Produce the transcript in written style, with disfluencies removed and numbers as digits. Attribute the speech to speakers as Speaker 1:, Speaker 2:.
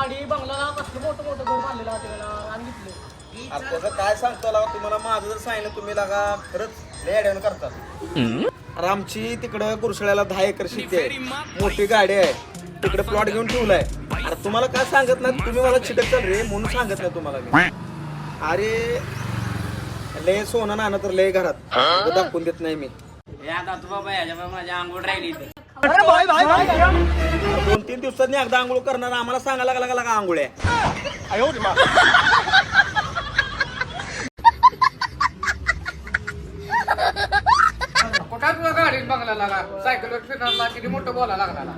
Speaker 1: गाडी बंगला कसलं मोठं मोठं घर बांधलेलं त्याला आणि घेतलं.
Speaker 2: आता त्याचं काय सांगतो लागा तुम्हाला माझं जर सांगितलं तुम्ही लागा खरंच लय अडवण करतात. अरे आमची तिकडं कुरसळ्याला 10 एकर शेती आहे, मोठी गाडी आहे, तिकडे प्लॉट घेऊन ठेवलाय. अरे तुम्हाला काय सांगत नाही, तुम्ही मला चिटक चाल रे म्हणून सांगत नाही तुम्हाला मी. अरे लय सोनं नाणं तर लय घरात दाखवून देत नाही मी.
Speaker 3: आता तू बाबा याच्या माझ्या आंघोळ राहिली
Speaker 2: 2-3 दिवसांनी एकदा आंघोळ करणार आम्हाला सांगायला लागा आंघोळ आहे.
Speaker 1: कुठं तुला गाडीत बंगला लागा सायकलवर फिरणार किती मोठं बोला लागला.